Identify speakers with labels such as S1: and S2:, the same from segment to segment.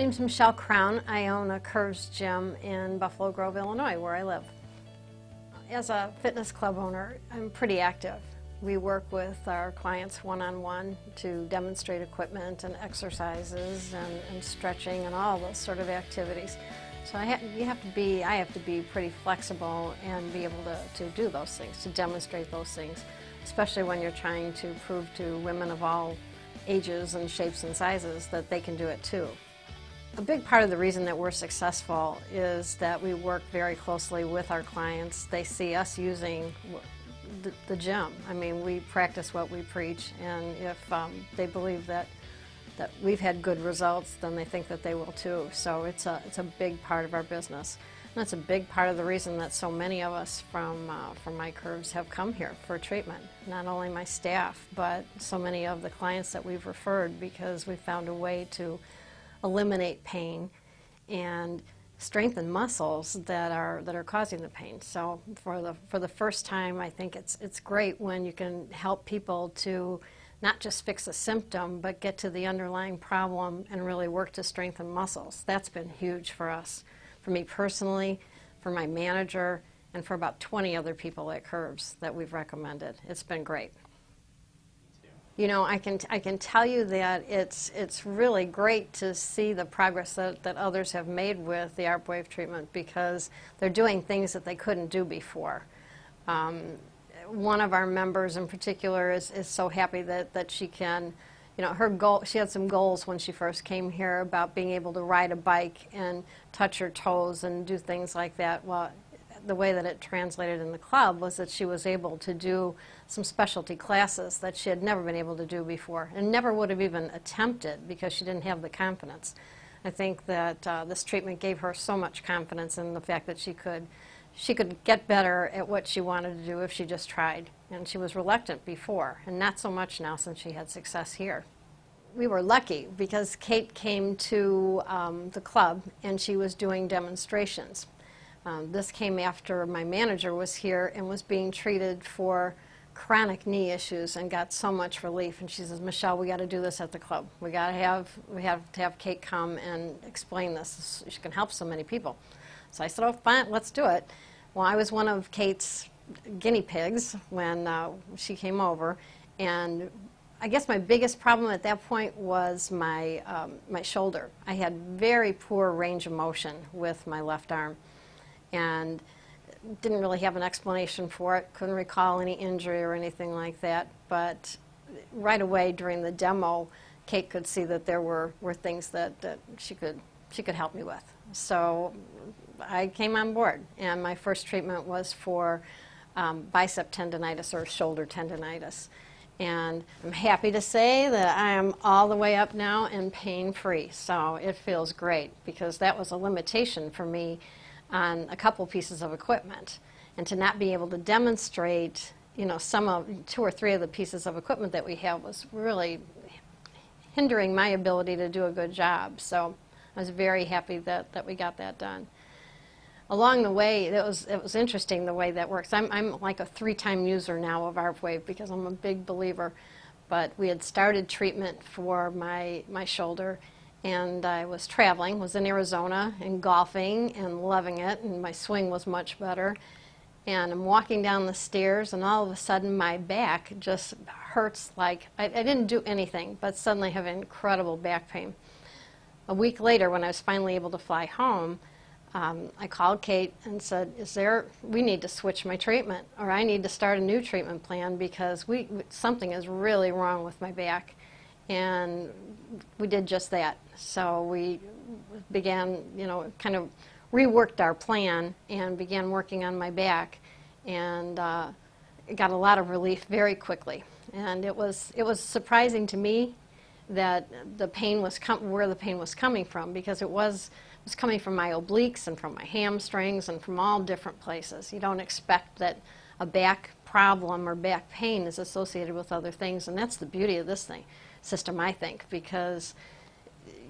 S1: My name's Michelle Crown. I own a Curves gym in Buffalo Grove, Illinois, where I live. As a fitness club owner, I'm pretty active. We work with our clients one-on-one to demonstrate equipment and exercises and stretching and all those sort of activities. So I have to be pretty flexible and be able to do those things, to demonstrate those things, especially when you're trying to prove to women of all ages and shapes and sizes that they can do it too. A big part of the reason that we're successful is that we work very closely with our clients. They see us using the gym. I mean, we practice what we preach, and if they believe that we've had good results, then they think that they will too. So it's a big part of our business. And that's a big part of the reason that so many of us from my Curves have come here for treatment. Not only my staff, but so many of the clients that we've referred, because we found a way to eliminate pain and strengthen muscles that are causing the pain. So for the first time, I think it's great when you can help people to not just fix a symptom, but get to the underlying problem and really work to strengthen muscles. That's been huge for us, for me personally, for my manager, and for about 20 other people at Curves that we've recommended. It's been great. You know, I can tell you that it's really great to see the progress that others have made with the ARP Wave treatment, because they're doing things that they couldn't do before. One of our members in particular is so happy that she can, you know, her goal, she had some goals when she first came here about being able to ride a bike and touch her toes and do things like that. Well, the way that it translated in the club was that she was able to do some specialty classes that she had never been able to do before and never would have even attempted because she didn't have the confidence. I think that this treatment gave her so much confidence in the fact that she could get better at what she wanted to do if she just tried. And she was reluctant before, and not so much now since she had success here. We were lucky because Kate came to the club and she was doing demonstrations. This came after my manager was here and was being treated for chronic knee issues and got so much relief. And she says, "Michelle, we got to do this at the club. We have to have Kate come and explain this. She can help so many people." So I said, "Oh, fine, let's do it." Well, I was one of Kate's guinea pigs when she came over, and I guess my biggest problem at that point was my shoulder. I had very poor range of motion with my left arm, and didn't really have an explanation for it. Couldn't recall any injury or anything like that. But right away during the demo, Kate could see that there were things that she could help me with. So I came on board, and my first treatment was for bicep tendinitis or shoulder tendinitis. And I'm happy to say that I am all the way up now and pain-free. So it feels great, because that was a limitation for me on a couple pieces of equipment. And to not be able to demonstrate, you know, two or three of the pieces of equipment that we have was really hindering my ability to do a good job. So I was very happy that we got that done. Along the way, it was interesting the way that works. I'm like a 3-time user now of ARP Wave because I'm a big believer. But we had started treatment for my shoulder, and I was traveling, was in Arizona and golfing and loving it, and my swing was much better. And I'm walking down the stairs, and all of a sudden my back just hurts like I didn't do anything, but suddenly have incredible back pain. A week later, when I was finally able to fly home, I called Kate and said, we need to switch my treatment, or I need to start a new treatment plan, because something is really wrong with my back. And we did just that. So we began, you know, kind of reworked our plan and began working on my back, and got a lot of relief very quickly. And it was surprising to me that the pain was where the pain was coming from, because it was coming from my obliques and from my hamstrings and from all different places. You don't expect that a back problem or back pain is associated with other things, and that's the beauty of this system, I think, because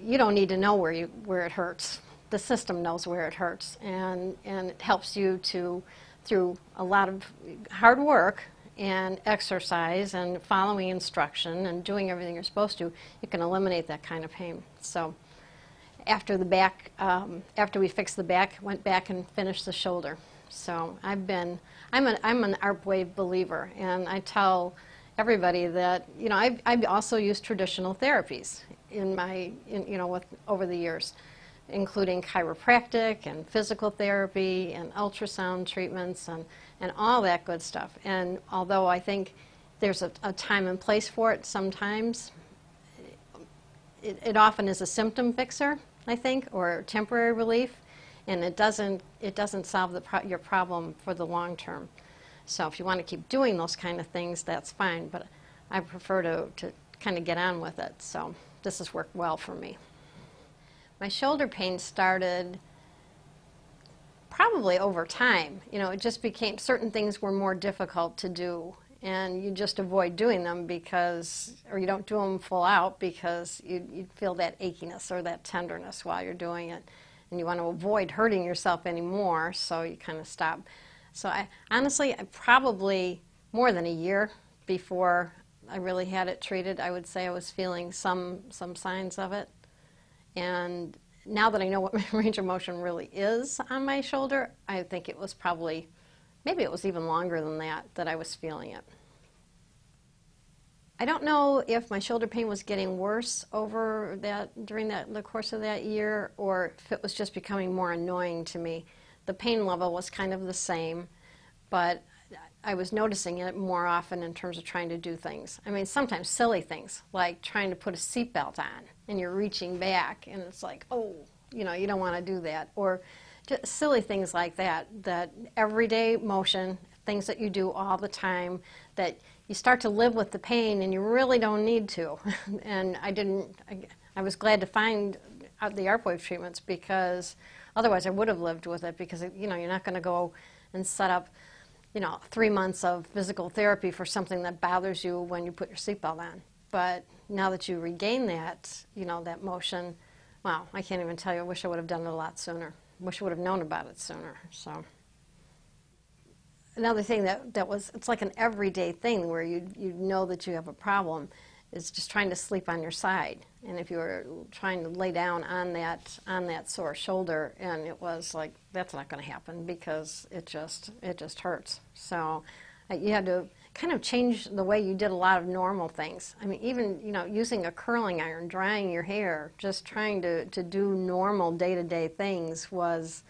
S1: you don't need to know where it hurts. The system knows where it hurts, and it helps you through a lot of hard work and exercise and following instruction and doing everything you're supposed to, you can eliminate that kind of pain. So after the back, after we fixed the back, went back and finished the shoulder. So I'm an ARP Wave believer, and I tell everybody that, you know, I've also used traditional therapies over the years, including chiropractic and physical therapy and ultrasound treatments and all that good stuff. And although I think there's a time and place for it sometimes, it often is a symptom fixer, I think, or temporary relief, and it doesn't solve your problem for the long term. So if you want to keep doing those kind of things, that's fine, but I prefer to kind of get on with it. So this has worked well for me. My shoulder pain started probably over time. You know, it just became, certain things were more difficult to do, and you just avoid doing them because, or you don't do them full out because you feel that achiness or that tenderness while you're doing it, and you want to avoid hurting yourself anymore, so you kind of stop. So I probably more than a year before I really had it treated, I would say I was feeling some signs of it. And now that I know what my range of motion really is on my shoulder, I think it was probably, maybe it was even longer than that I was feeling it. I don't know if my shoulder pain was getting worse during the course of that year, or if it was just becoming more annoying to me. The pain level was kind of the same, but I was noticing it more often in terms of trying to do things. I mean, sometimes silly things, like trying to put a seatbelt on, and you're reaching back, and it's like, oh, you know, you don't want to do that. Or just silly things like that everyday motion, things that you do all the time, that you start to live with the pain, and you really don't need to. And I was glad to find out the ARP Wave treatments, because otherwise I would have lived with it, because, you know, you're not going to go and set up, you know, 3 months of physical therapy for something that bothers you when you put your seatbelt on. But now that you regain that, you know, that motion, wow, I can't even tell you. I wish I would have done it a lot sooner. I wish I would have known about it sooner. So another thing it's like an everyday thing where you know that you have a problem, is just trying to sleep on your side. And if you were trying to lay down on that sore shoulder, and it was like, that's not going to happen, because it just hurts. So you had to kind of change the way you did a lot of normal things. I mean, even, you know, using a curling iron, drying your hair, just trying to do normal day-to-day things was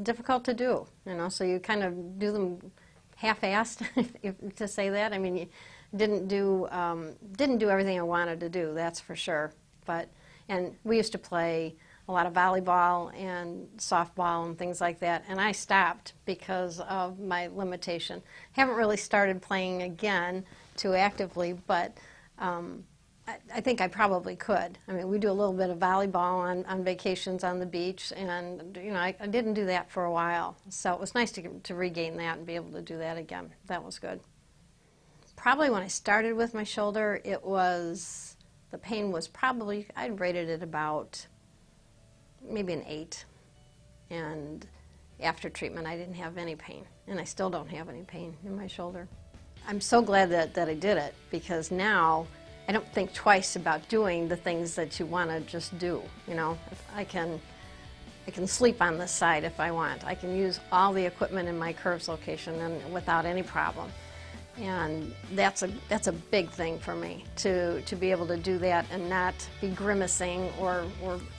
S1: difficult to do. You know, so you kind of do them half-assed, to say that. I mean, you didn't do everything I wanted to do, that's for sure. And we used to play a lot of volleyball and softball and things like that, and I stopped because of my limitation. Haven't really started playing again too actively, but I think I probably could. I mean, we do a little bit of volleyball on vacations on the beach, and, you know, I didn't do that for a while, so it was nice to regain that and be able to do that again. That was good. Probably when I started with my shoulder, the pain was probably, I'd rated it about maybe an 8. And after treatment, I didn't have any pain. And I still don't have any pain in my shoulder. I'm so glad that I did it, because now I don't think twice about doing the things that you want to just do. You know, I can sleep on this side if I want. I can use all the equipment in my curves location and without any problem. And that's a big thing for me, to be able to do that and not be grimacing or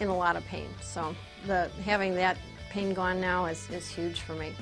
S1: in a lot of pain. So having that pain gone now is huge for me.